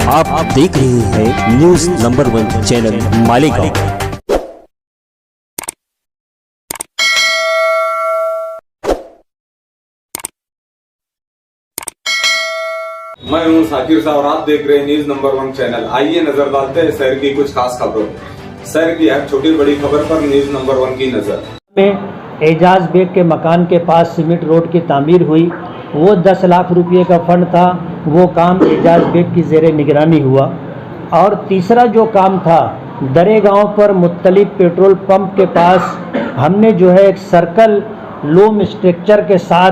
आप देख रहे हैं न्यूज नंबर 1 चैनल मालेगांव। मैं हूं साकिर साहब और आप देख रहे हैं न्यूज नंबर 1 चैनल। आइए नजर डालते हैं शहर की कुछ खास खबरों। शहर की हर छोटी बड़ी खबर पर न्यूज नंबर 1 की नजर। में एजाज बेग के मकान के पास सीमेंट रोड की तामीर हुई। वो 10 लाख रुपए का फंड था, वो काम एजाज बेग की ज़ेरे निगरानी हुआ। और तीसरा जो काम था, दरे गांव पर मुख्तलिफ पेट्रोल पंप के पास हमने जो है एक सर्कल लूम स्ट्रक्चर के साथ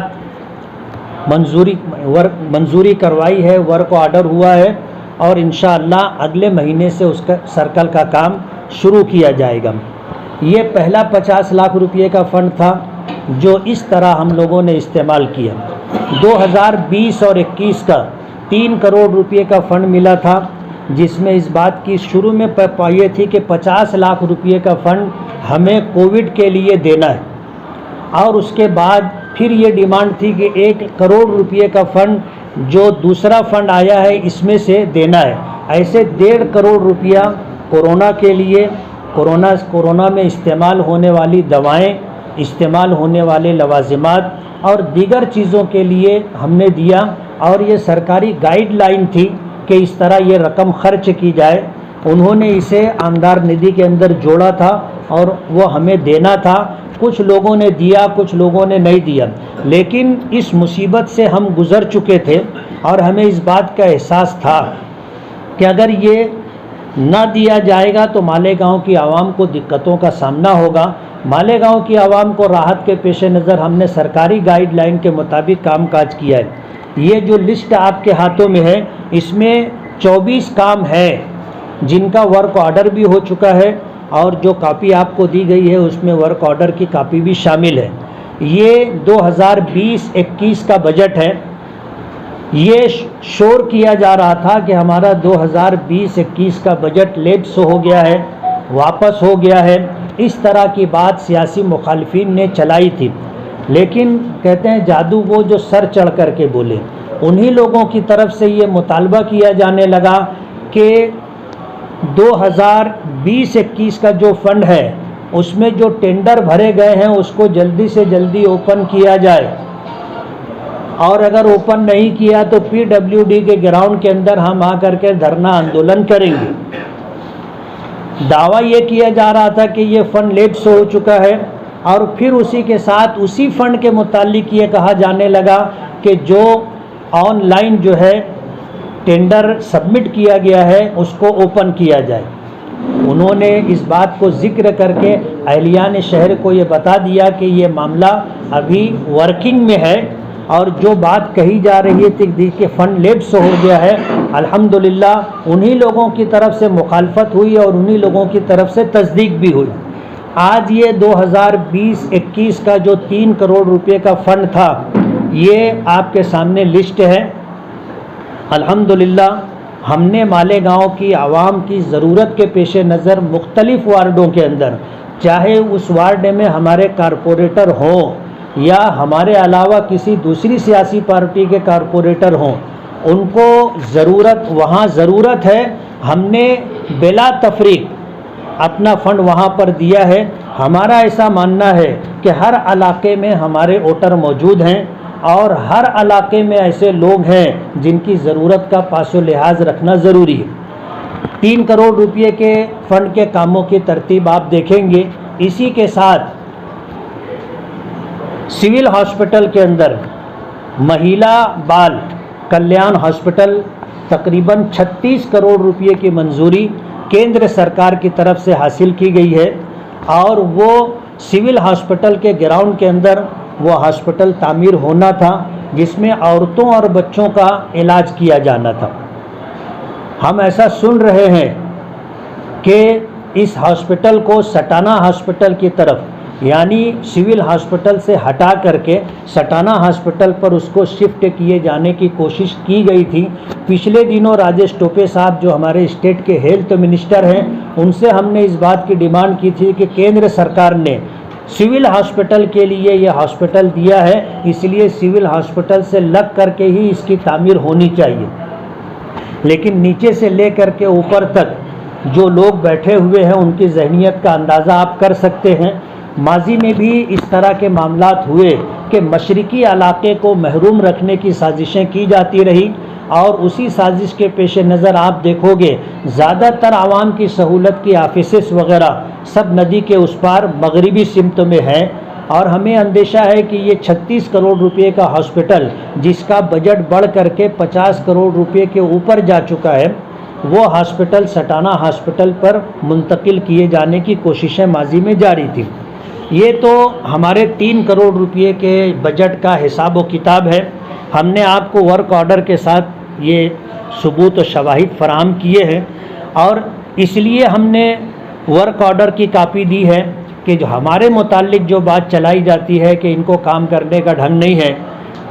मंजूरी करवाई है, वर्क ऑर्डर हुआ है और इंशाअल्लाह अगले महीने से उसका सर्कल का काम शुरू किया जाएगा। ये पहला 50 लाख रुपए का फंड था जो इस तरह हम लोगों ने इस्तेमाल किया। 2020 और 21 का 3 करोड़ रुपए का फंड मिला था, जिसमें इस बात की शुरू में ये थी कि 50 लाख रुपए का फंड हमें कोविड के लिए देना है और उसके बाद फिर ये डिमांड थी कि 1 करोड़ रुपए का फंड जो दूसरा फंड आया है इसमें से देना है। ऐसे 1.5 करोड़ रुपया कोरोना के लिए, कोरोना में इस्तेमाल होने वाली दवाएं, इस्तेमाल होने वाले लवाजिमात और दीगर चीज़ों के लिए हमने दिया। और ये सरकारी गाइडलाइन थी कि इस तरह ये रकम खर्च की जाए। उन्होंने इसे आमदार निधि के अंदर जोड़ा था और वो हमें देना था। कुछ लोगों ने दिया, कुछ लोगों ने नहीं दिया, लेकिन इस मुसीबत से हम गुज़र चुके थे और हमें इस बात का एहसास था कि अगर ये ना दिया जाएगा तो मालेगांव की आवाम को दिक्कतों का सामना होगा। मालेगांव की आवाम को राहत के पेश नज़र हमने सरकारी गाइडलाइन के मुताबिक कामकाज किया है। ये जो लिस्ट आपके हाथों में है, इसमें 24 काम है जिनका वर्क ऑर्डर भी हो चुका है और जो कॉपी आपको दी गई है उसमें वर्क ऑर्डर की कॉपी भी शामिल है। ये 2020-21 का बजट है। ये शोर किया जा रहा था कि हमारा 2020-21 का बजट लैप्स हो गया है, वापस हो गया है। इस तरह की बात सियासी मुखालिफिन ने चलाई थी, लेकिन कहते हैं जादू वो जो सर चढ़ कर के बोले। उन्हीं लोगों की तरफ से ये मुतालबा किया जाने लगा कि 2020-21 का जो फंड है उसमें जो टेंडर भरे गए हैं उसको जल्दी से जल्दी ओपन किया जाए और अगर ओपन नहीं किया तो PWD के ग्राउंड के अंदर हम आकर के धरना आंदोलन करेंगे। दावा ये किया जा रहा था कि ये फंड लैप्स हो चुका है और फिर उसी के साथ उसी फंड के मुतालिक ये कहा जाने लगा कि जो ऑनलाइन जो है टेंडर सबमिट किया गया है उसको ओपन किया जाए। उन्होंने इस बात को जिक्र करके अहलियान शहर को ये बता दिया कि ये मामला अभी वर्किंग में है और जो बात कही जा रही थी कि फंड लैप्स हो गया है, अल्हम्दुलिल्लाह उन्हीं लोगों की तरफ से मुखालफत हुई और उन्हीं लोगों की तरफ से तस्दीक भी हुई। आज ये 2020-21 का जो 3 करोड़ रुपए का फंड था, ये आपके सामने लिस्ट है। अल्हम्दुलिल्लाह हमने मालेगांव की आवाम की ज़रूरत के पेश नज़र मुख्तलिफ़ वार्डों के अंदर, चाहे उस वार्ड में हमारे कारपोरेटर हों या हमारे अलावा किसी दूसरी सियासी पार्टी के कारपोरेटर हों, उनको ज़रूरत वहाँ ज़रूरत है, हमने बिला तफरीक अपना फंड वहाँ पर दिया है। हमारा ऐसा मानना है कि हर इलाके में हमारे वोटर मौजूद हैं और हर इलाके में ऐसे लोग हैं जिनकी ज़रूरत का पासो लिहाज रखना ज़रूरी है। 3 करोड़ रुपए के फंड के कामों की तरतीब आप देखेंगे। इसी के साथ सिविल हॉस्पिटल के अंदर महिला बाल कल्याण हॉस्पिटल तकरीबन 36 करोड़ रुपए की मंजूरी केंद्र सरकार की तरफ से हासिल की गई है और वो सिविल हॉस्पिटल के ग्राउंड के अंदर वो हॉस्पिटल तामीर होना था जिसमें औरतों और बच्चों का इलाज किया जाना था। हम ऐसा सुन रहे हैं कि इस हॉस्पिटल को सटाना हॉस्पिटल की तरफ, यानी सिविल हॉस्पिटल से हटा करके सटाना हॉस्पिटल पर उसको शिफ्ट किए जाने की कोशिश की गई थी। पिछले दिनों राजेश टोपे साहब जो हमारे स्टेट के हेल्थ मिनिस्टर हैं, उनसे हमने इस बात की डिमांड की थी कि केंद्र सरकार ने सिविल हॉस्पिटल के लिए ये हॉस्पिटल दिया है, इसलिए सिविल हॉस्पिटल से लग करके ही इसकी तामीर होनी चाहिए। लेकिन नीचे से ले कर के ऊपर तक जो लोग बैठे हुए हैं उनकी जहनीत का अंदाज़ा आप कर सकते हैं। माजी में भी इस तरह के मामलात हुए कि मशरिकी इलाके को महरूम रखने की साजिशें की जाती रही, और उसी साजिश के पेश नज़र आप देखोगे ज़्यादातर आवाम की सहूलत की ऑफिसेस वगैरह सब नदी के उस पार मगरिबी सिमत में हैं। और हमें अंदेशा है कि ये 36 करोड़ रुपए का हॉस्पिटल, जिसका बजट बढ़ करके 50 करोड़ रुपए के ऊपर जा चुका है, वो हॉस्पिटल सटाना हॉस्पिटल पर मुंतकिल किए जाने की कोशिशें माजी में जारी थी। ये तो हमारे 3 करोड़ रुपए के बजट का हिसाब व किताब है। हमने आपको वर्क ऑर्डर के साथ ये सबूत व शवाहिद फराहम किए हैं, और इसलिए हमने वर्क ऑर्डर की कापी दी है कि जो हमारे मुतालिक जो बात चलाई जाती है कि इनको काम करने का ढंग नहीं है,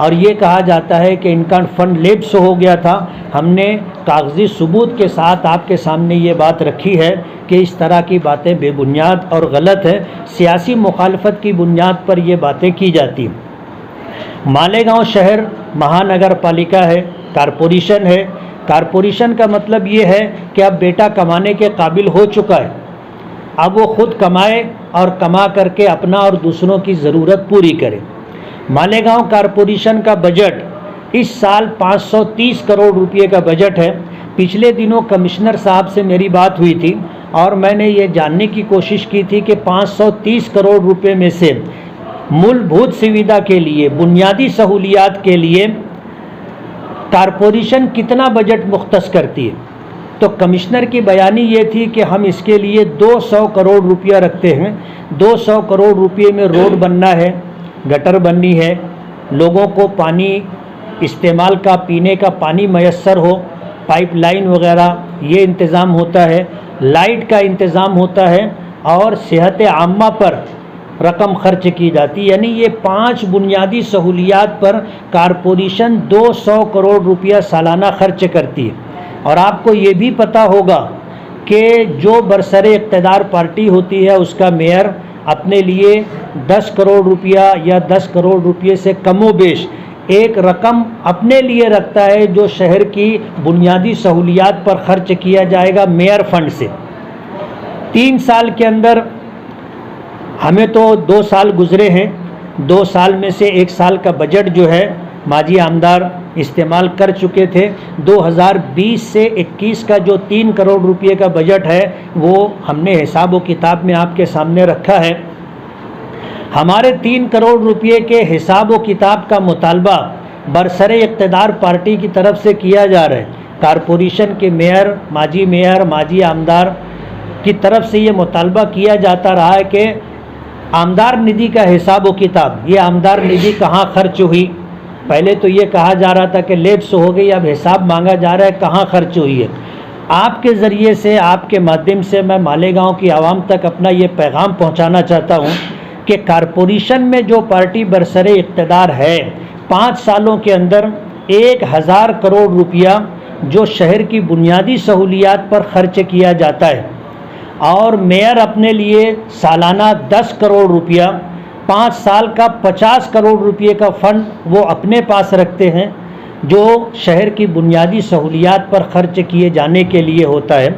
और ये कहा जाता है कि इनका फ़ंड लेप्स हो गया था, हमने कागजी सबूत के साथ आपके सामने ये बात रखी है कि इस तरह की बातें बेबुनियाद और गलत है। सियासी मुखालफत की बुनियाद पर ये बातें की जाती हैं। मालेगांव शहर महानगर पालिका है, कारपोरेशन है। कारपोरेशन का मतलब ये है कि अब बेटा कमाने के काबिल हो चुका है, अब वो खुद कमाए और कमा करके अपना और दूसरों की ज़रूरत पूरी करे। मालेगांव कारपोरेशन का बजट इस साल 530 करोड़ रुपए का बजट है। पिछले दिनों कमिश्नर साहब से मेरी बात हुई थी और मैंने ये जानने की कोशिश की थी कि 530 करोड़ रुपए में से मूलभूत सुविधा के लिए, बुनियादी सहूलियात के लिए कारपोरेशन कितना बजट मुख्तस करती है। तो कमिश्नर की बयानी ये थी कि हम इसके लिए 200 करोड़ रुपया रखते हैं। 200 करोड़ रुपये में रोड बनना है, गटर बननी है, लोगों को पानी इस्तेमाल का, पीने का पानी मैसर हो, पाइपलाइन वगैरह ये इंतज़ाम होता है, लाइट का इंतज़ाम होता है, और सेहत आम्मा पर रकम खर्च की जाती। यानी ये 5 बुनियादी सहूलियात पर कारपोरेशन 200 करोड़ रुपया सालाना खर्च करती है। और आपको ये भी पता होगा कि जो बरसरे इक़्तिदार पार्टी होती है उसका मेयर अपने लिए 10 करोड़ रुपया या 10 करोड़ रुपये से कमोबेश एक रकम अपने लिए रखता है जो शहर की बुनियादी सहूलियात पर खर्च किया जाएगा मेयर फंड से। 3 साल के अंदर हमें तो 2 साल गुजरे हैं, 2 साल में से 1 साल का बजट जो है माजी आमदार इस्तेमाल कर चुके थे। 2020 से 21 का जो 3 करोड़ रुपए का बजट है वो हमने हिसाब व किताब में आपके सामने रखा है। हमारे 3 करोड़ रुपए के हिसाब व किताब का मुतालबा बरसरे इक़्तिदार पार्टी की तरफ से किया जा रहा है। कारपोरेशन के मेयर, माजी आमदार की तरफ से ये मुतालबा किया जाता रहा है कि आमदार निधि का हिसाब व किताब, ये आमदार निधि कहाँ खर्च हुई। पहले तो ये कहा जा रहा था कि लेप्स हो गई, अब हिसाब मांगा जा रहा है कहाँ खर्च हुई है। आपके ज़रिए से, आपके माध्यम से मैं मालेगांव की आवाम तक अपना ये पैगाम पहुंचाना चाहता हूं कि कारपोरेशन में जो पार्टी बरसरे इक़्तिदार है, 5 सालों के अंदर 1000 करोड़ रुपया जो शहर की बुनियादी सहूलियात पर खर्च किया जाता है, और मेयर अपने लिए सालाना 10 करोड़ रुपया, 5 साल का 50 करोड़ रुपये का फ़ंड वो अपने पास रखते हैं जो शहर की बुनियादी सहूलियात पर खर्च किए जाने के लिए होता है।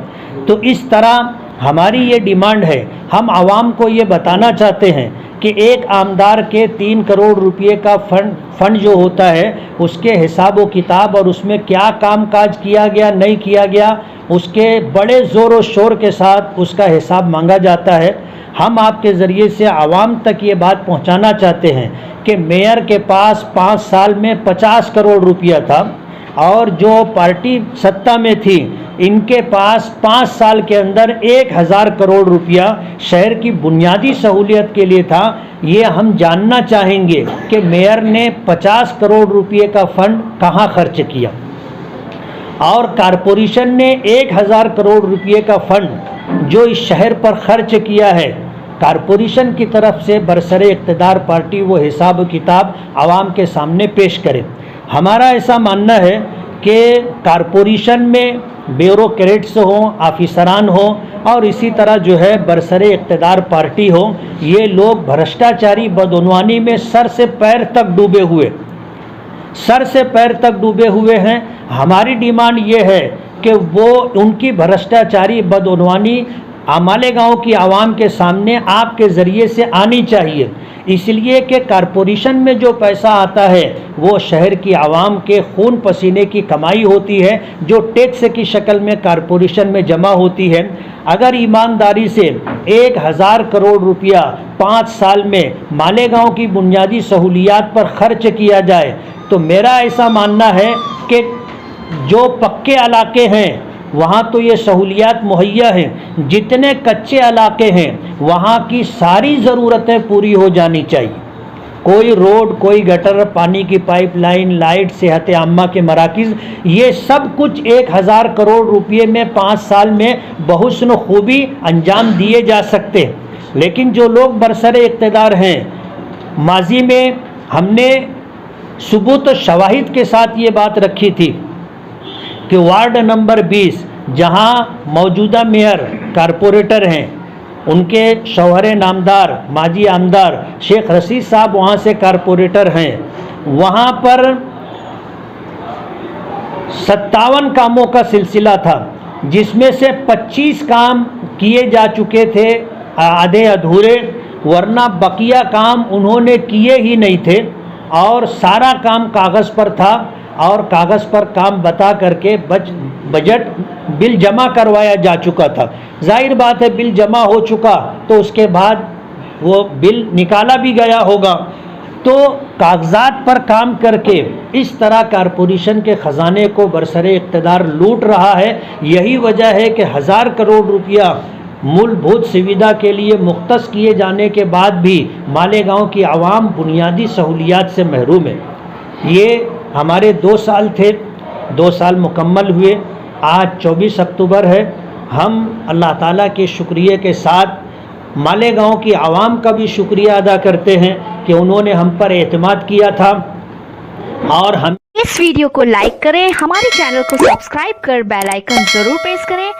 तो इस तरह हमारी ये डिमांड है, हम आवाम को ये बताना चाहते हैं कि एक आमदार के 3 करोड़ रुपये का फंड जो होता है उसके हिसाब व किताब और उसमें क्या काम काज किया गया, नहीं किया गया, उसके बड़े ज़ोर व शोर के साथ उसका हिसाब मांगा जाता है। हम आपके ज़रिए से आवाम तक ये बात पहुंचाना चाहते हैं कि मेयर के पास 5 साल में 50 करोड़ रुपया था, और जो पार्टी सत्ता में थी इनके पास 5 साल के अंदर 1000 करोड़ रुपया शहर की बुनियादी सहूलियत के लिए था। ये हम जानना चाहेंगे कि मेयर ने 50 करोड़ रुपये का फ़ंड कहाँ खर्च किया, और कारपोरेशन ने 1000 करोड़ रुपये का फ़ंड जो इस शहर पर खर्च किया है, कारपोरेशन की तरफ से बरसरे इक़्तिदार पार्टी वो हिसाब किताब आवाम के सामने पेश करे। हमारा ऐसा मानना है कि कारपोरेशन में ब्यूरोक्रेट्स हों, ऑफिसरान हों, और इसी तरह जो है बरसरे इक़्तिदार पार्टी हो, ये लोग भ्रष्टाचारी बदउनवानी में सर से पैर तक डूबे हुए हैं। हमारी डिमांड ये है कि वो उनकी भ्रष्टाचारी बदउनवानी मालेगांव की आवाम के सामने आपके ज़रिए से आनी चाहिए। इसलिए कि कारपोरेशन में जो पैसा आता है वो शहर की आवाम के खून पसीने की कमाई होती है, जो टैक्स की शक्ल में कारपोरेशन में जमा होती है। अगर ईमानदारी से 1000 करोड़ रुपया 5 साल में मालेगांव की बुनियादी सहूलियात पर खर्च किया जाए तो मेरा ऐसा मानना है कि जो पक्के इलाके हैं वहाँ तो ये सहूलियात मुहैया हैं, जितने कच्चे इलाके हैं वहाँ की सारी ज़रूरतें पूरी हो जानी चाहिए। कोई रोड, कोई गटर, पानी की पाइपलाइन, लाइट, सेहत आम्मा के मराकिज़, ये सब कुछ 1000 करोड़ रुपये में 5 साल में बहुस्न खूबी अंजाम दिए जा सकते हैं। लेकिन जो लोग बरसरे इक़्तिदार हैं, माजी में हमने सबूत और शवाहिद के साथ ये बात रखी थी कि वार्ड नंबर 20 जहां मौजूदा मेयर कारपोरेटर हैं, उनके शौहरे नामदार माजी आमदार शेख रशीद साहब वहां से कारपोरेटर हैं, वहां पर 57 कामों का सिलसिला था, जिसमें से 25 काम किए जा चुके थे आधे अधूरे, वरना बकिया काम उन्होंने किए ही नहीं थे और सारा काम कागज़ पर था और कागज़ पर काम बता करके बजट बिल जमा करवाया जा चुका था। जाहिर बात है बिल जमा हो चुका तो उसके बाद वो बिल निकाला भी गया होगा। तो कागजात पर काम करके इस तरह कारपोरेशन के ख़जाने को बरसरे इक़्तिदार लूट रहा है। यही वजह है कि 1000 करोड़ रुपया मूलभूत सुविधा के लिए मुख्तस किए जाने के बाद भी मालेगांव की आवाम बुनियादी सहूलियात से महरूम है। ये हमारे 2 साल थे, 2 साल मुकम्मल हुए, आज 24 अक्टूबर है। हम अल्लाह ताला के शुक्रिया के साथ मालेगांव की आवाम का भी शुक्रिया अदा करते हैं कि उन्होंने हम पर एतमाद किया था और हम इस वीडियो को लाइक करें, हमारे चैनल को सब्सक्राइब कर बेल आइकन जरूर प्रेस करें